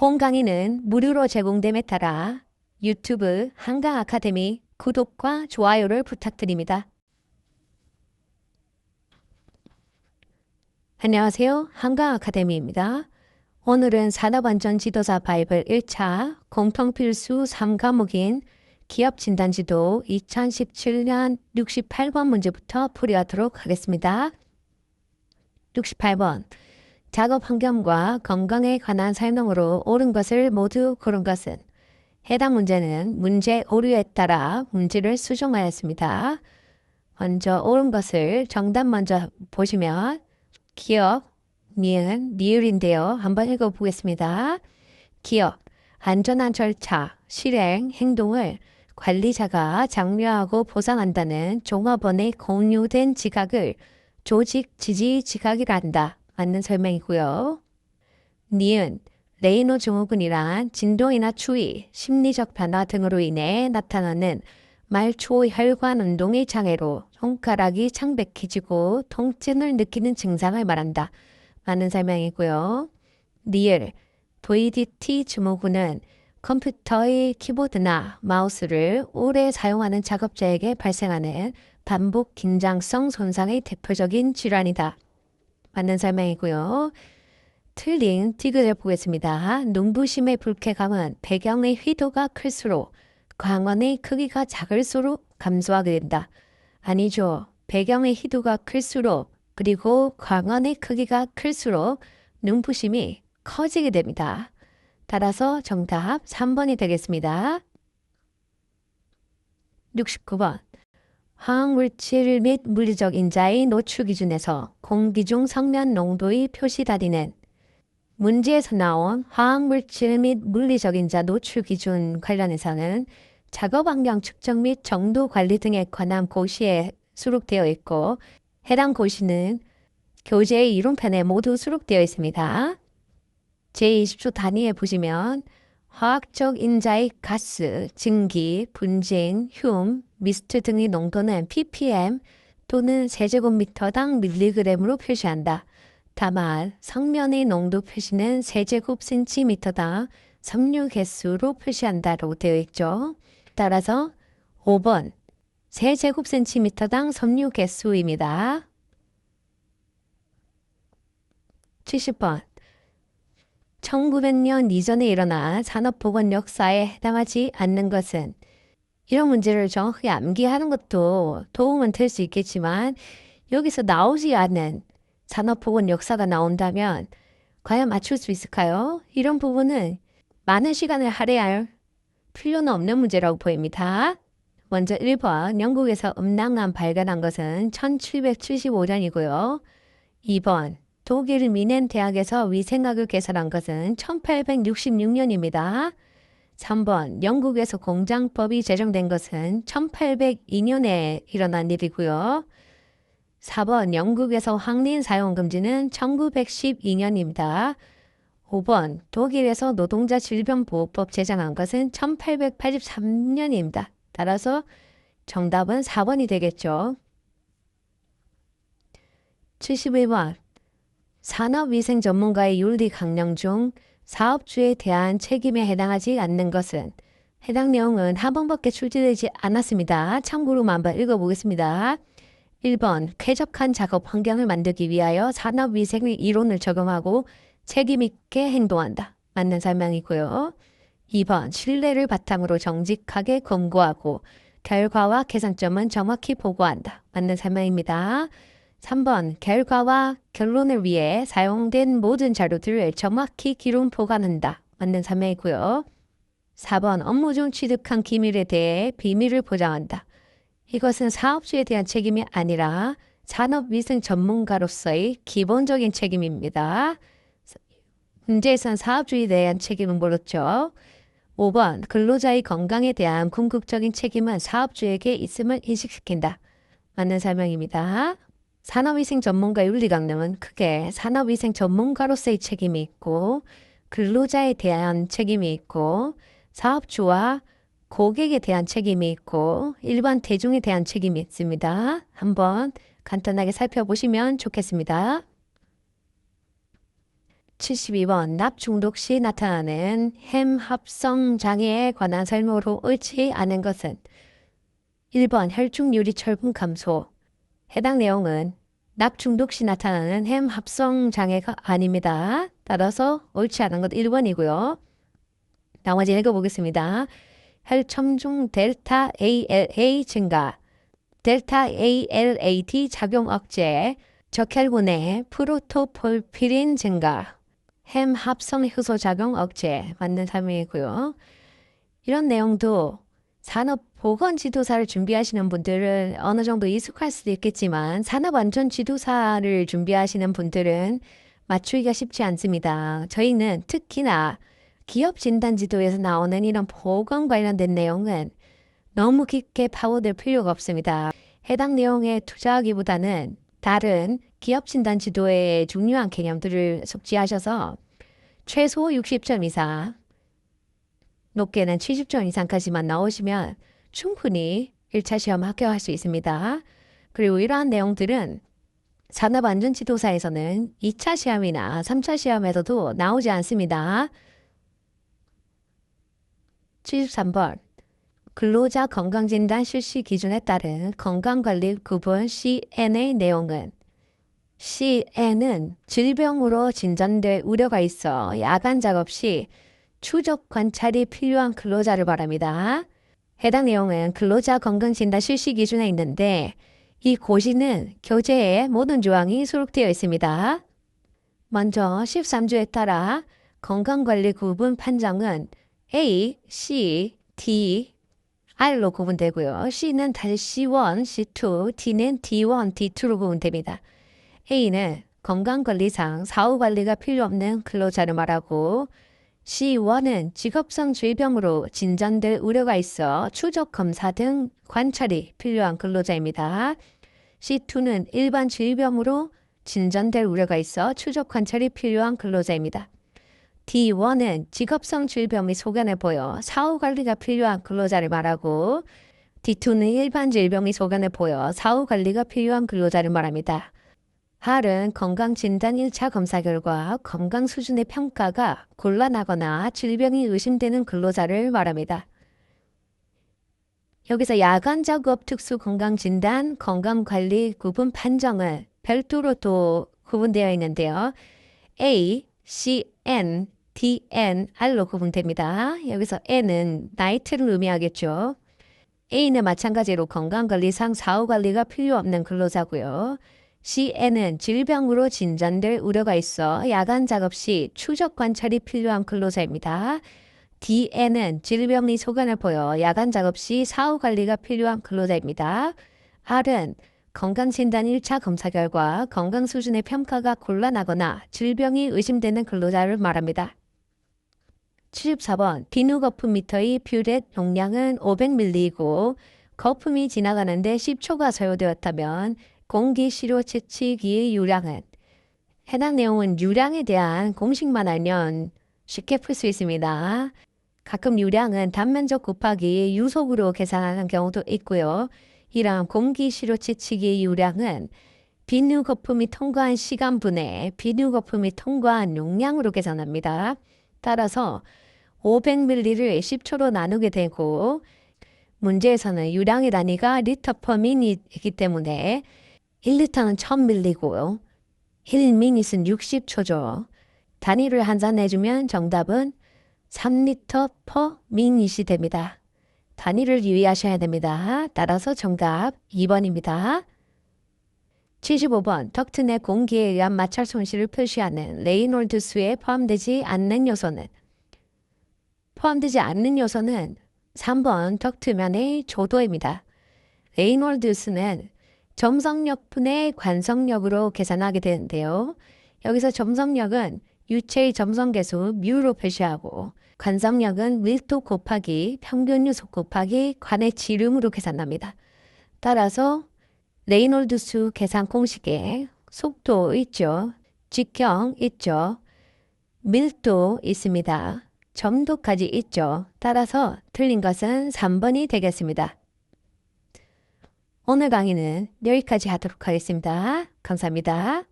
본 강의는 무료로 제공됨에 따라 유튜브 한강 아카데미 구독과 좋아요를 부탁드립니다. 안녕하세요. 한강 아카데미입니다. 오늘은 산업안전지도사 바이블 1차 공통필수 3과목인 기업진단지도 2017년 68번 문제부터 풀이하도록 하겠습니다. 68번. 작업 환경과 건강에 관한 설명으로 옳은 것을 모두 고른 것은? 해당 문제는 문제 오류에 따라 문제를 수정하였습니다. 먼저 옳은 것을 정답 먼저 보시면 기업, 니은, 니을인데요. 한번 읽어보겠습니다. 기업, 안전한 절차, 실행, 행동을 관리자가 장려하고 보상한다는 종업원의 공유된 지각을 조직 지지 지각이란다. 맞는 설명이고요. 니은, 레이노 증후군이란 진동이나 추위, 심리적 변화 등으로 인해 나타나는 말초 혈관 운동의 장애로 손가락이 창백해지고 통증을 느끼는 증상을 말한다. 맞는 설명이고요. 니을, VDT 증후군은 컴퓨터의 키보드나 마우스를 오래 사용하는 작업자에게 발생하는 반복 긴장성 손상의 대표적인 질환이다. 맞는 설명이고요. 틀린 디귿을 보겠습니다. 눈부심의 불쾌감은 배경의 휘도가 클수록 광원의 크기가 작을수록 감소하게 된다. 아니죠. 배경의 휘도가 클수록 그리고 광원의 크기가 클수록 눈부심이 커지게 됩니다. 따라서 정답 3번이 되겠습니다. 69번. 화학물질 및 물리적 인자의 노출 기준에서 공기 중 성면 농도의 표시다리는 문제에서 나온 화학물질 및 물리적 인자 노출 기준 관련해서는 작업 환경 측정 및 정도 관리 등에 관한 고시에 수록되어 있고 해당 고시는 교재의 이론편에 모두 수록되어 있습니다. 제20조 단위에 보시면 화학적 인자의 가스, 증기, 분진, 흉, 미스트 등의 농도는 ppm 또는 세제곱미터당 밀리그램으로 표시한다. 다만 성면의 농도 표시는 세제곱센티미터당 섬유 개수로 표시한다로 되어 있죠. 따라서 5번 세제곱센티미터당 섬유 개수입니다. 70번. 1900년 이전에 일어난 산업보건 역사에 해당하지 않는 것은? 이런 문제를 정확히 암기하는 것도 도움은 될 수 있겠지만 여기서 나오지 않는 산업보건 역사가 나온다면 과연 맞출 수 있을까요? 이런 부분은 많은 시간을 할애할 필요는 없는 문제라고 보입니다. 먼저 1번 영국에서 음낭만 발견한 것은 1775년이고요. 2번 독일 미넨 대학에서 위생학을 개설한 것은 1866년입니다. 3번 영국에서 공장법이 제정된 것은 1802년에 일어난 일이고요. 4번 영국에서 황린 사용 금지는 1912년입니다. 5번 독일에서 노동자 질병보호법 제정한 것은 1883년입니다. 따라서 정답은 4번이 되겠죠. 71번 산업위생 전문가의 윤리 강령 중 사업주에 대한 책임에 해당하지 않는 것은? 해당 내용은 한 번밖에 출제되지 않았습니다. 참고로 한번 읽어보겠습니다. 1번 쾌적한 작업 환경을 만들기 위하여 산업위생의 이론을 적용하고 책임있게 행동한다. 맞는 설명이고요. 2번 신뢰를 바탕으로 정직하게 검토하고 결과와 개선점은 정확히 보고한다. 맞는 설명입니다. 3번 결과와 결론을 위해 사용된 모든 자료들을 정확히 기록 보관한다. 맞는 설명이고요. 4번 업무 중 취득한 기밀에 대해 비밀을 보장한다. 이것은 사업주에 대한 책임이 아니라 산업위생 전문가로서의 기본적인 책임입니다. 문제에선 사업주에 대한 책임은 모르죠. 5번 근로자의 건강에 대한 궁극적인 책임은 사업주에게 있음을 인식시킨다. 맞는 설명입니다. 산업위생 전문가 윤리 강령은 크게 산업위생 전문가로서의 책임이 있고 근로자에 대한 책임이 있고 사업주와 고객에 대한 책임이 있고 일반 대중에 대한 책임이 있습니다. 한번 간단하게 살펴보시면 좋겠습니다. 72번 납 중독 시 나타나는 햄 합성 장애에 관한 설명으로 옳지 않은 것은 1번 혈중 유리철분 감소. 해당 내용은 납 중독 시 나타나는 햄 합성 장애가 아닙니다. 따라서 옳지 않은 것 1번이고요. 나머지 읽어보겠습니다. 혈첨중 델타 ALA 증가, 델타 ALAT 작용 억제, 적혈군의 프로토폴피린 증가, 햄 합성 효소 작용 억제 맞는 설명이고요. 이런 내용도 산업보건지도사를 준비하시는 분들은 어느 정도 익숙할 수도 있겠지만 산업안전지도사를 준비하시는 분들은 맞추기가 쉽지 않습니다. 저희는 특히나 기업진단지도에서 나오는 이런 보건 관련된 내용은 너무 깊게 파고들 필요가 없습니다. 해당 내용에 투자하기보다는 다른 기업진단지도의 중요한 개념들을 숙지하셔서 최소 60점 이상, 높게는 70점 이상까지만 나오시면 충분히 1차 시험 합격할 수 있습니다. 그리고 이러한 내용들은 산업안전지도사에서는 2차 시험이나 3차 시험에서도 나오지 않습니다. 73번 근로자 건강진단 실시 기준에 따른 건강관리 구분 CN의 내용은 CN은 질병으로 진전될 우려가 있어 야간 작업 시 추적 관찰이 필요한 근로자를 말합니다. 해당 내용은 근로자 건강진단 실시 기준에 있는데 이 고시는 교재에 모든 조항이 수록되어 있습니다. 먼저 13조에 따라 건강관리 구분 판정은 A, C, D, R로 구분되고요. C는 다시 C1, C2, D는 D1, D2로 구분됩니다. A는 건강관리상 사후관리가 필요 없는 근로자를 말하고 C1은 직업성 질병으로 진전될 우려가 있어 추적 검사 등 관찰이 필요한 근로자입니다. C2는 일반 질병으로 진전될 우려가 있어 추적 관찰이 필요한 근로자입니다. D1은 직업성 질병이 소견해 보여 사후 관리가 필요한 근로자를 말하고 D2는 일반 질병이 소견해 보여 사후 관리가 필요한 근로자를 말합니다. R은 건강진단 1차 검사 결과 건강 수준의 평가가 곤란하거나 질병이 의심되는 근로자를 말합니다. 여기서 야간 작업 특수 건강진단, 건강관리 구분 판정은 별도로 또 구분되어 있는데요. A, C, N, D, N, R로 구분됩니다. 여기서 N은 나이트를 의미하겠죠. A는 마찬가지로 건강관리상 사후관리가 필요 없는 근로자고요. CN은 질병으로 진전될 우려가 있어 야간 작업 시 추적 관찰이 필요한 근로자입니다. DN은 질병이 소견을 보여 야간 작업 시 사후 관리가 필요한 근로자입니다. R은 건강진단 1차 검사 결과 건강 수준의 평가가 곤란하거나 질병이 의심되는 근로자를 말합니다. 74번 비누 거품 미터의 뷰렛 용량은 500ml이고 거품이 지나가는데 10초가 소요되었다면 공기 시료 채취기의 유량은 해당 내용은 유량에 대한 공식만 알면 쉽게 풀 수 있습니다. 가끔 유량은 단면적 곱하기 유속으로 계산하는 경우도 있고요. 이러한 공기 시료 채취기의 유량은 비누 거품이 통과한 시간분의 비누 거품이 통과한 용량으로 계산합니다. 따라서 500ml를 10초로 나누게 되고 문제에서는 유량의 단위가 리터 퍼 미닛이기 때문에 1리터는 1000ml고요. 1미닛은 60초죠. 단위를 환산해주면 정답은 3리터 퍼 미닛이 됩니다. 단위를 유의하셔야 됩니다. 따라서 정답 2번입니다. 75번 덕트 내 공기에 의한 마찰 손실을 표시하는 레이놀드 수에 포함되지 않는 요소는 3번 덕트면의 조도입니다. 레이놀드 수는 점성력분의 관성력으로 계산하게 되는데요. 여기서 점성력은 유체의 점성계수 뮤로 표시하고 관성력은 밀도 곱하기 평균 유속 곱하기 관의 지름으로 계산합니다. 따라서 레이놀드 수 계산 공식에 속도 있죠. 직경 있죠. 밀도 있습니다. 점도까지 있죠. 따라서 틀린 것은 3번이 되겠습니다. 오늘 강의는 여기까지 하도록 하겠습니다. 감사합니다.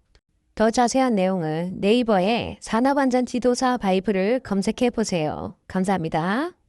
더 자세한 내용은 네이버에 산업안전지도사 바이블을 검색해 보세요. 감사합니다.